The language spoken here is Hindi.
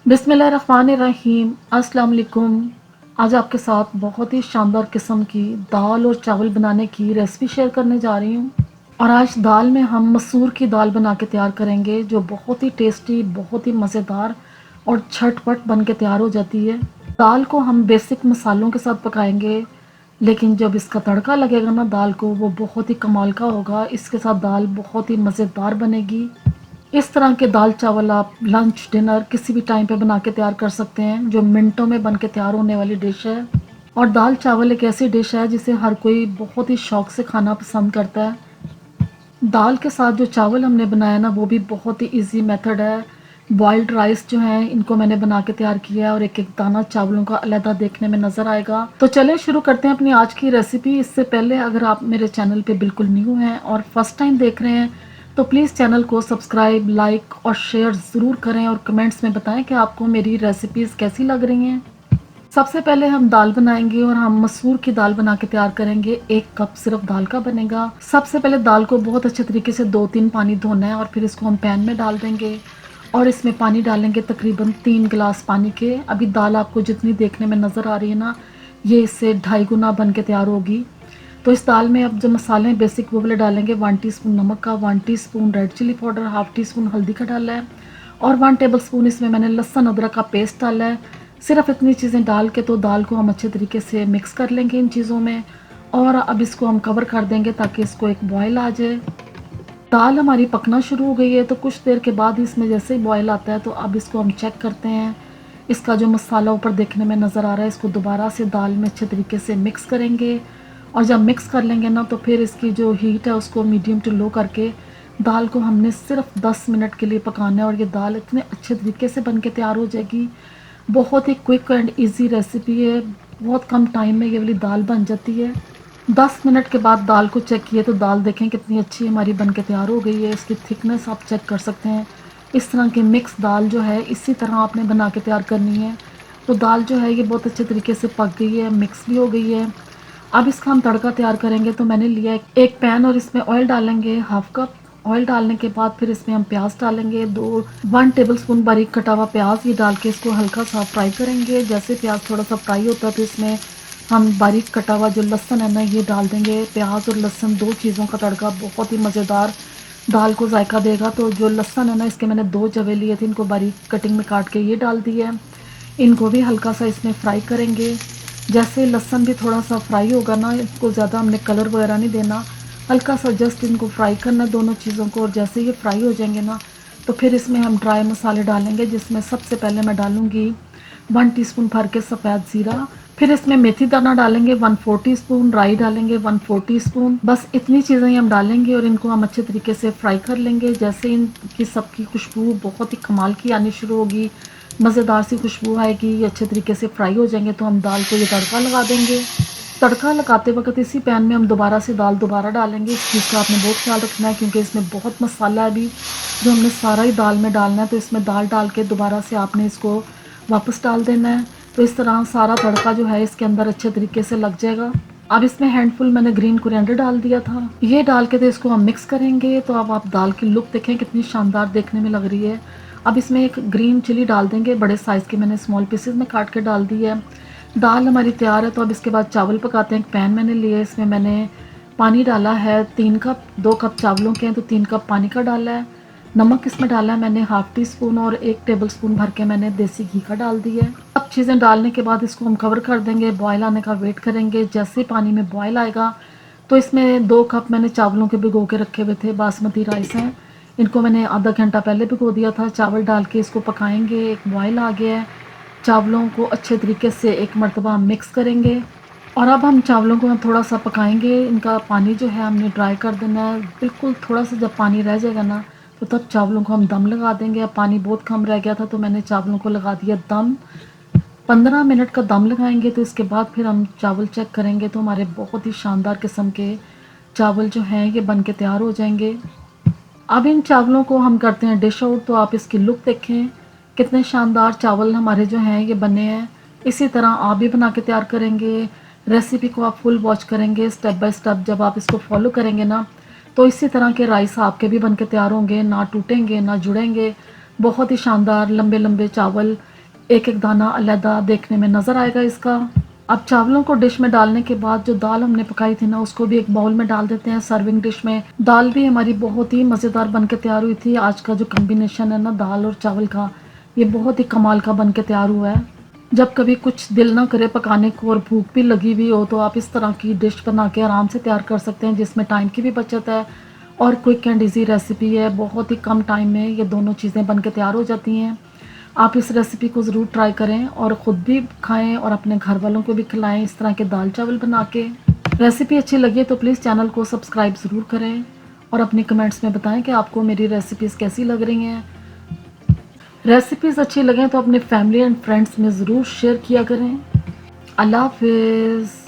बिस्मिल्लाहिर्रहमानिर्रहीम। अस्सलाम वालेकुम। आज आपके साथ बहुत ही शानदार किस्म की दाल और चावल बनाने की रेसिपी शेयर करने जा रही हूँ। और आज दाल में हम मसूर की दाल बना के तैयार करेंगे, जो बहुत ही टेस्टी, बहुत ही मज़ेदार और झटपट बन के तैयार हो जाती है। दाल को हम बेसिक मसालों के साथ पकाएंगे, लेकिन जब इसका तड़का लगेगा ना दाल को, वो बहुत ही कमाल का होगा। इसके साथ दाल बहुत ही मज़ेदार बनेगी। इस तरह के दाल चावल आप लंच डिनर किसी भी टाइम पे बना के तैयार कर सकते हैं, जो मिनटों में बन के तैयार होने वाली डिश है। और दाल चावल एक ऐसी डिश है जिसे हर कोई बहुत ही शौक से खाना पसंद करता है। दाल के साथ जो चावल हमने बनाया ना, वो भी बहुत ही इजी मेथड है। बॉइल्ड राइस जो है, इनको मैंने बना के तैयार किया है और एक एक दाना चावलों का अलहदा देखने में नज़र आएगा। तो चलें शुरू करते हैं अपनी आज की रेसिपी। इससे पहले अगर आप मेरे चैनल पे बिल्कुल न्यू हैं और फर्स्ट टाइम देख रहे हैं, तो प्लीज़ चैनल को सब्सक्राइब, लाइक और शेयर ज़रूर करें और कमेंट्स में बताएं कि आपको मेरी रेसिपीज़ कैसी लग रही हैं। सबसे पहले हम दाल बनाएंगे और हम मसूर की दाल बना के तैयार करेंगे। 1 कप सिर्फ दाल का बनेगा। सबसे पहले दाल को बहुत अच्छे तरीके से 2-3 पानी धोना है और फिर इसको हम पैन में डाल देंगे और इसमें पानी डालेंगे तकरीबन 3 गिलास पानी के। अभी दाल आपको जितनी देखने में नज़र आ रही है ना, ये इससे 2.5 गुना बन के तैयार होगी। तो इस दाल में अब जो मसाले हैं बेसिक वो वाले डालेंगे। 1 टीस्पून नमक का, 1 teaspoon red chilli powder, half teaspoon हल्दी का डाला है और 1 टेबल स्पून इसमें मैंने लहसुन अदरक का पेस्ट डाला है। सिर्फ इतनी चीज़ें डाल के तो दाल को हम अच्छे तरीके से मिक्स कर लेंगे इन चीज़ों में। और अब इसको हम कवर कर देंगे ताकि इसको एक बॉयल आ जाए। दाल हमारी पकना शुरू हो गई है, तो कुछ देर के बाद इसमें जैसे ही बॉयल आता है तो अब इसको हम चेक करते हैं। इसका जो मसाला ऊपर देखने में नज़र आ रहा है, इसको दोबारा से दाल में अच्छे तरीके से मिक्स करेंगे। और जब मिक्स कर लेंगे ना, तो फिर इसकी जो हीट है उसको मीडियम टू लो करके दाल को हमने सिर्फ 10 मिनट के लिए पकाना है और ये दाल इतने अच्छे तरीके से बन के तैयार हो जाएगी। बहुत ही क्विक एंड इजी रेसिपी है। बहुत कम टाइम में ये वाली दाल बन जाती है। 10 मिनट के बाद दाल को चेक किए तो दाल देखें कितनी अच्छी हमारी बन के तैयार हो गई है। इसकी थिकनेस आप चेक कर सकते हैं। इस तरह की मिक्स दाल जो है, इसी तरह आपने बना के तैयार करनी है। तो दाल जो है ये बहुत अच्छे तरीके से पक गई है, मिक्स भी हो गई है। अब इसका हम तड़का तैयार करेंगे। तो मैंने लिया एक पैन और इसमें ऑयल डालेंगे, 1/2 कप। ऑयल डालने के बाद फिर इसमें हम प्याज डालेंगे, 1 टेबल स्पून बारीक कटा हुआ प्याज। ये डाल के इसको हल्का सा फ्राई करेंगे। जैसे प्याज थोड़ा सा फ्राई होता है तो इसमें हम बारीक कटा हुआ जो लहसुन है ना, ये डाल देंगे। प्याज और लहसुन 2 चीज़ों का तड़का बहुत ही मज़ेदार दाल को जायका देगा। तो जो लहसुन है ना, इसके मैंने 2 जवे लिए थे, इनको बारीक कटिंग में काट के ये डाल दिया है। इनको भी हल्का सा इसमें फ्राई करेंगे। जैसे लहसुन भी थोड़ा सा फ्राई होगा ना, इसको ज़्यादा हमने कलर वगैरह नहीं देना, हल्का सा जस्ट इनको फ्राई करना दोनों चीज़ों को। और जैसे ये फ्राई हो जाएंगे ना, तो फिर इसमें हम ड्राई मसाले डालेंगे, जिसमें सबसे पहले मैं डालूँगी 1 टीस्पून भर के सफ़ेद ज़ीरा। फिर इसमें मेथी दाना डालेंगे 1/4 टीस्पून, राई डालेंगे 1/4 टीस्पून। बस इतनी चीज़ें ही हम डालेंगे और इनको हम अच्छे तरीके से फ्राई कर लेंगे। जैसे इनकी सबकी खुशबू बहुत ही कमाल की आनी शुरू होगी, मज़ेदार सी खुशबू आएगी, ये अच्छे तरीके से फ्राई हो जाएंगे, तो हम दाल को ये तड़का लगा देंगे। तड़का लगाते वक्त इसी पैन में हम दोबारा से दाल दोबारा डालेंगे। इस चीज़ का आपने बहुत ख्याल रखना है, क्योंकि इसमें बहुत मसाला है अभी जो हमने सारा ही दाल में डालना है। तो इसमें दाल डाल के दोबारा से आपने इसको वापस डाल देना है। तो इस तरह सारा तड़का जो है इसके अंदर अच्छे तरीके से लग जाएगा। अब इसमें हैंडफुल मैंने ग्रीन कोरिएंडर डाल दिया था, ये डाल के तो इसको हम मिक्स करेंगे। तो अब आप दाल की लुक देखें कितनी शानदार देखने में लग रही है। अब इसमें एक ग्रीन चिली डाल देंगे, बड़े साइज़ के मैंने स्मॉल पीसेस में काट के डाल दी है। दाल हमारी तैयार है। तो अब इसके बाद चावल पकाते हैं। एक पैन मैंने लिया, इसमें मैंने पानी डाला है 3 कप। 2 कप चावलों के हैं तो 3 कप पानी का डाला है। नमक इसमें डाला है मैंने हाफ टी स्पून और 1 टेबल स्पून भर के मैंने देसी घी का डाल दिया है। अब चीज़ें डालने के बाद इसको हम कवर कर देंगे, बॉयल आने का वेट करेंगे। जैसे पानी में बॉयल आएगा तो इसमें 2 कप मैंने चावलों के भिगो के रखे हुए थे, बासमती राइस हैं, इनको मैंने आधा घंटा पहले भिगो दिया था। चावल डाल के इसको पकाएंगे। एक बॉयल आ गया है, चावलों को अच्छे तरीके से एक मरतबा मिक्स करेंगे। और अब हम चावलों को थोड़ा सा पकाएंगे। इनका पानी जो है हमने ड्राई कर देना है बिल्कुल। थोड़ा सा जब पानी रह जाएगा ना, तो तब चावलों को हम दम लगा देंगे। अब पानी बहुत कम रह गया था तो मैंने चावलों को लगा दिया दम। 15 मिनट का दम लगाएंगे। तो इसके बाद फिर हम चावल चेक करेंगे, तो हमारे बहुत ही शानदार किस्म के चावल जो हैं ये बन के तैयार हो जाएंगे। अब इन चावलों को हम करते हैं डिश आउट। तो आप इसकी लुक देखें, कितने शानदार चावल हमारे जो हैं ये बने हैं। इसी तरह आप भी बना के तैयार करेंगे। रेसिपी को आप फुल वॉच करेंगे स्टेप बाय स्टेप। जब आप इसको फॉलो करेंगे ना, तो इसी तरह के राइस आपके भी बन के तैयार होंगे, ना टूटेंगे ना जुड़ेंगे। बहुत ही शानदार लंबे लंबे चावल एक एक दाना अलहदा देखने में नज़र आएगा इसका। अब चावलों को डिश में डालने के बाद जो दाल हमने पकाई थी ना, उसको भी एक बाउल में डाल देते हैं सर्विंग डिश में। दाल भी हमारी बहुत ही मज़ेदार बन के तैयार हुई थी। आज का जो कम्बिनेशन है ना दाल और चावल का, ये बहुत ही कमाल का बन के तैयार हुआ है। जब कभी कुछ दिल ना करे पकाने को और भूख भी लगी हुई हो, तो आप इस तरह की डिश बना के आराम से तैयार कर सकते हैं, जिसमें टाइम की भी बचत है और क्विक एंड ईजी रेसिपी है। बहुत ही कम टाइम में ये दोनों चीज़ें बन के तैयार हो जाती हैं। आप इस रेसिपी को ज़रूर ट्राई करें और ख़ुद भी खाएं और अपने घर वालों को भी खिलाएं इस तरह के दाल चावल बना के। रेसिपी अच्छी लगी तो प्लीज़ चैनल को सब्सक्राइब ज़रूर करें और अपने कमेंट्स में बताएं कि आपको मेरी रेसिपीज़ कैसी लग रही हैं। रेसिपीज़ अच्छी लगें तो अपने फैमिली एंड फ्रेंड्स में ज़रूर शेयर किया करें। अल्लाह हाफिज़।